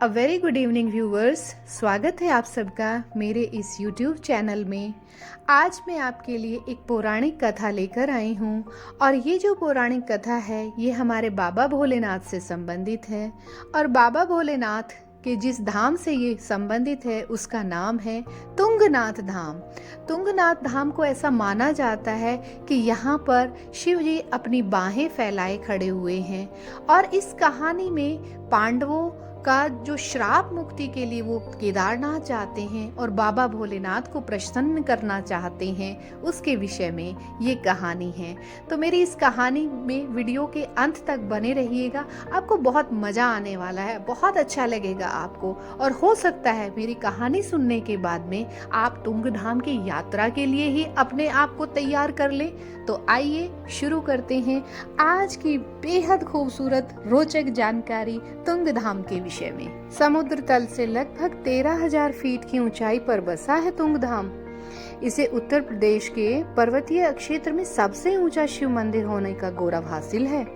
A very good evening viewers. स्वागत है आप सबका मेरे इस YouTube चैनल में। आज मैं आपके लिए एक पौराणिक कथा लेकर आई हूँ और ये जो पौराणिक कथा है ये हमारे बाबा भोलेनाथ से संबंधित है। और बाबा भोलेनाथ के जिस धाम से ये संबंधित है उसका नाम है तुंगनाथ धाम। तुंगनाथ धाम को ऐसा माना जाता है कि यहाँ पर शिव जी अपनी बाहें फैलाए खड़े हुए हैं और इस कहानी में पांडवों का जो श्राप मुक्ति के लिए वो केदारनाथ जाते हैं और बाबा भोलेनाथ को प्रसन्न करना चाहते हैं, उसके विषय में ये कहानी है। तो मेरी इस कहानी में वीडियो के अंत तक बने रहिएगा, आपको बहुत मजा आने वाला है, बहुत अच्छा लगेगा आपको। और हो सकता है मेरी कहानी सुनने के बाद में आप तुंगधाम की यात्रा के लिए ही अपने आप को तैयार कर ले। तो आइए शुरू करते हैं आज की बेहद खूबसूरत रोचक जानकारी तुंगधाम के विषय में। समुद्र तल से लगभग 13,000 फीट की ऊंचाई पर बसा है तुंगधाम। इसे उत्तर प्रदेश के पर्वतीय क्षेत्र में सबसे ऊंचा शिव मंदिर होने का गौरव हासिल है।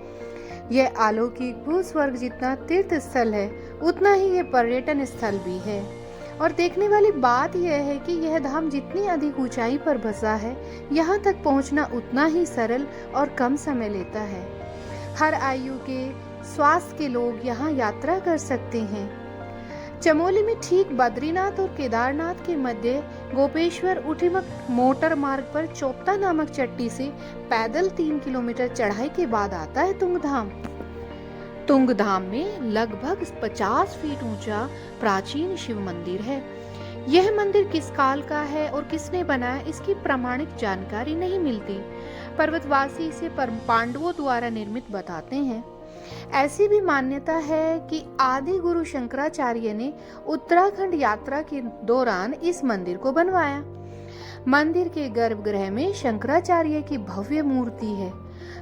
यह अलौकिक भूस्वर्ग जितना तीर्थ स्थल है उतना ही यह पर्यटन स्थल भी है। और देखने वाली बात यह है कि यह धाम जितनी अधिक ऊंचाई पर बसा है, यहाँ तक पहुँचना उतना ही सरल और कम समय लेता है। हर आयु के स्वास्थ्य के लोग यहाँ यात्रा कर सकते हैं। चमोली में ठीक बद्रीनाथ और केदारनाथ के मध्य गोपेश्वर उठीमठ मोटर मार्ग पर चोपता नामक चट्टी से पैदल 3 किलोमीटर चढ़ाई के बाद आता है तुंगधाम। तुंगधाम में लगभग 50 फीट ऊंचा प्राचीन शिव मंदिर है। यह मंदिर किस काल का है और किसने बनाया, इसकी प्रामाणिक जानकारी नहीं मिलती। पर्वतवासी इसे पांडवों द्वारा निर्मित बताते हैं। ऐसी भी मान्यता है कि आदि गुरु शंकराचार्य ने उत्तराखंड यात्रा के दौरान इस मंदिर को बनवाया। मंदिर के गर्भगृह में शंकराचार्य की भव्य मूर्ति है,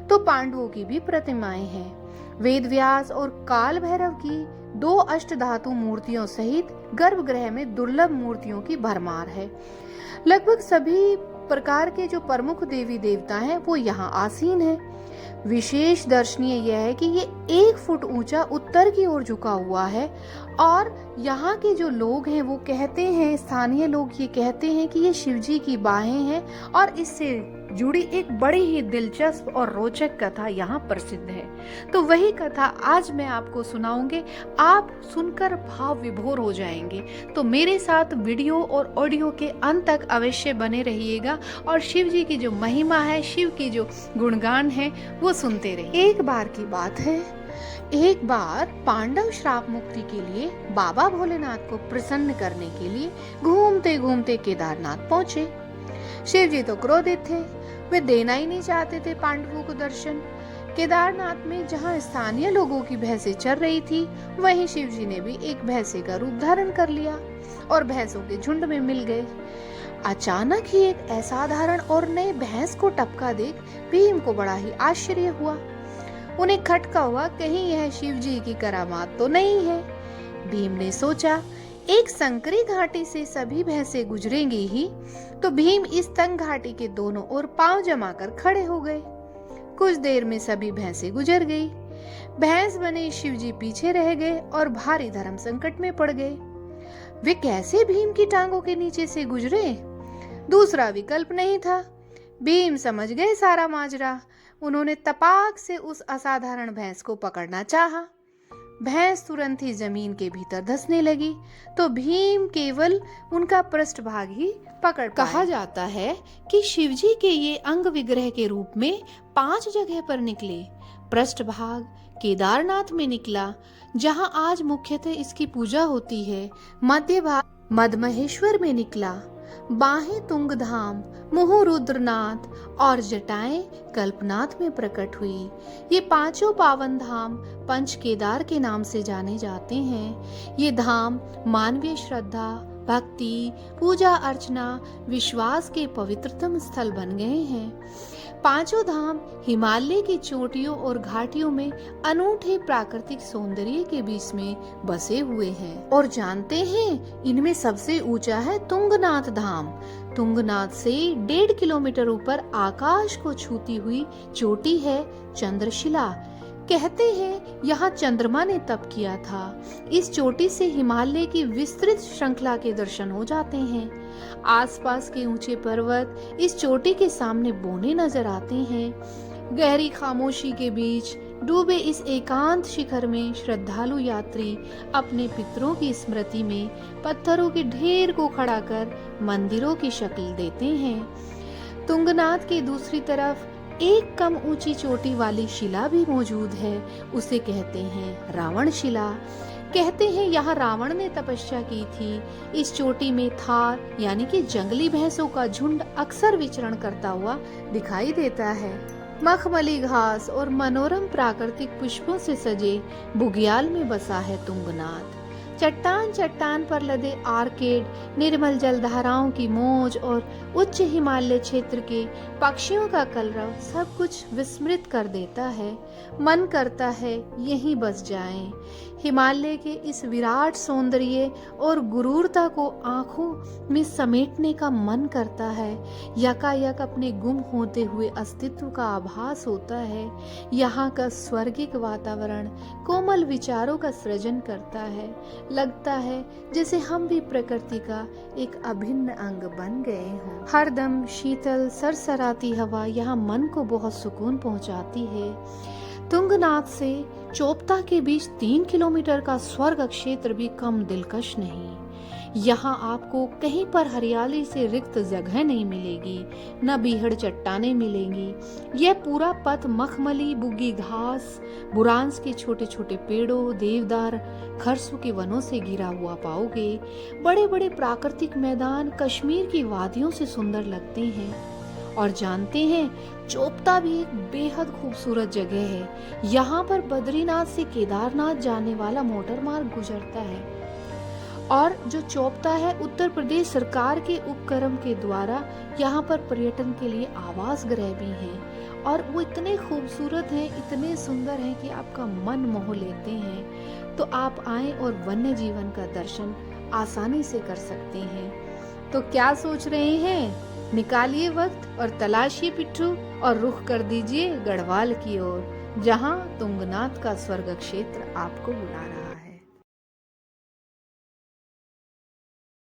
तो पांडवों की भी प्रतिमाएं हैं। वेद व्यास और काल भैरव की 2 अष्टधातु मूर्तियों सहित गर्भगृह में दुर्लभ मूर्तियों की भरमार है। लगभग सभी प्रकार के जो प्रमुख देवी देवता हैं वो यहाँ आसीन है। विशेष दर्शनीय यह है कि ये 1 फुट ऊंचा उत्तर की ओर झुका हुआ है और यहाँ के जो लोग हैं वो कहते हैं, स्थानीय लोग ये कहते हैं कि ये शिवजी की बाहें हैं और इससे जुड़ी एक बड़ी ही दिलचस्प और रोचक कथा यहाँ प्रसिद्ध है। तो वही कथा आज मैं आपको सुनाऊंगी, आप सुनकर भाव विभोर हो जाएंगे। तो मेरे साथ वीडियो और ऑडियो के अंत तक अवश्य बने रहिएगा और शिव जी की जो महिमा है, शिव की जो गुणगान है वो सुनते रहिए। एक बार की बात है, एक बार पांडव श्राप मुक्ति के लिए बाबा भोलेनाथ को प्रसन्न करने के लिए घूमते घूमते केदारनाथ पहुँचे। शिव जी तो क्रोधित थे, वे देना ही नहीं चाहते थे पांडवों को दर्शन। केदारनाथ में जहाँ स्थानीय लोगों की भैंसें चर रही थी, वहीं शिव जी ने भी एक भैंसे का रूप धारण कर लिया और भैंसों के झुंड में मिल गए। अचानक ही एक असाधारण और नए भैंस को टपका देख भीम को बड़ा ही आश्चर्य हुआ। उन्हें खटका हुआ, कहीं यह शिव जी की करामात तो नहीं है। भीम ने सोचा एक संकरी घाटी से सभी भैंसें गुजरेंगी ही, तो भीम इस तंग घाटी के दोनों ओर पांव जमाकर खड़े हो गए। कुछ देर में सभी भैंसें गुजर गई। भैंस बने शिवजी पीछे रह गए और भारी धर्म संकट में पड़ गए। वे कैसे भीम की टांगों के नीचे से गुजरे, दूसरा विकल्प नहीं था। भीम समझ गए सारा माजरा। उन्होंने तपाक से उस असाधारण भैंस को पकड़ना चाहा। भैंस तुरंत ही जमीन के भीतर धंसने लगी, तो भीम केवल उनका पृष्ठभाग ही पकड़ पाए। कहा जाता है कि शिवजी के ये अंग विग्रह के रूप में 5 जगह पर निकले। पृष्ठभाग केदारनाथ में निकला, जहां आज मुख्यतः इसकी पूजा होती है। मध्य भाग मदमहेश्वर में निकला, बाहें तुंगधाम, मुंह रुद्रनाथ और जटाएं कल्पनाथ में प्रकट हुई। ये 5 पावन धाम पंच केदार के नाम से जाने जाते हैं। ये धाम मानवीय श्रद्धा, भक्ति, पूजा अर्चना, विश्वास के पवित्रतम स्थल बन गए हैं। 5 धाम हिमालय की चोटियों और घाटियों में अनूठे प्राकृतिक सौंदर्य के बीच में बसे हुए हैं। और जानते हैं, इनमें सबसे ऊंचा है तुंगनाथ धाम। तुंगनाथ से 1.5 किलोमीटर ऊपर आकाश को छूती हुई चोटी है चंद्रशिला। कहते हैं यहाँ चंद्रमा ने तप किया था। इस चोटी से हिमालय की विस्तृत श्रृंखला के दर्शन हो जाते हैं। आसपास के ऊंचे पर्वत इस चोटी के सामने बौने नजर आते हैं। गहरी खामोशी के बीच डूबे इस एकांत शिखर में श्रद्धालु यात्री अपने पितरों की स्मृति में पत्थरों के ढेर को खड़ा कर मंदिरों की शक्ल देते हैं। तुंगनाथ के दूसरी तरफ एक कम ऊंची चोटी वाली शिला भी मौजूद है। उसे कहते हैं रावण शिला। कहते हैं यहाँ रावण ने तपस्या की थी। इस चोटी में थार यानी कि जंगली भैंसों का झुंड अक्सर विचरण करता हुआ दिखाई देता है। मखमली घास और मनोरम प्राकृतिक पुष्पों से सजे बुग्याल में बसा है तुंगनाथ। चट्टान चट्टान पर लदे आर्केड, निर्मल जलधाराओं की मौज और उच्च हिमालय क्षेत्र के पक्षियों का कलरव सब कुछ विस्मृत कर देता है। मन करता है यहीं बस जाएं। हिमालय के इस विराट सौंदर्य और गुरूरता को आंखों में समेटने का मन करता है। यकायक अपने गुम होते हुए अस्तित्व का आभास होता है। यहाँ का स्वर्गिक वातावरण कोमल विचारों का सृजन करता है। लगता है जैसे हम भी प्रकृति का एक अभिन्न अंग बन गए हों। हरदम शीतल सरसराती हवा यहाँ मन को बहुत सुकून पहुँचाती है। तुंगनाथ से चोपता के बीच 3 किलोमीटर का स्वर्ग क्षेत्र भी कम दिलकश नहीं। यहाँ आपको कहीं पर हरियाली से रिक्त जगह नहीं मिलेगी, न बीहड़ चट्टानें मिलेंगी। यह पूरा पथ मखमली बुग्गी घास, बुरांस के छोटे छोटे पेड़ों, देवदार, खरसों के वनों से घिरा हुआ पाओगे। बड़े बड़े प्राकृतिक मैदान कश्मीर की वादियों से सुंदर लगते हैं। और जानते हैं चोपता भी एक बेहद खूबसूरत जगह है। यहाँ पर बद्रीनाथ से केदारनाथ जाने वाला मोटर मार्ग गुजरता है। और जो चोपता है उत्तर प्रदेश सरकार के उपक्रम के द्वारा यहाँ पर पर्यटन के लिए आवास गृह भी हैं। और वो इतने खूबसूरत हैं, इतने सुंदर हैं कि आपका मन मोह लेते हैं। तो आप आएं और वन्य जीवन का दर्शन आसानी से कर सकते हैं। तो क्या सोच रहे हैं? निकालिए वक्त और तलाशिए पिट्ठू और रुख कर दीजिए गढ़वाल की ओर, जहां तुंगनाथ का स्वर्ग क्षेत्र आपको बुला रहा है।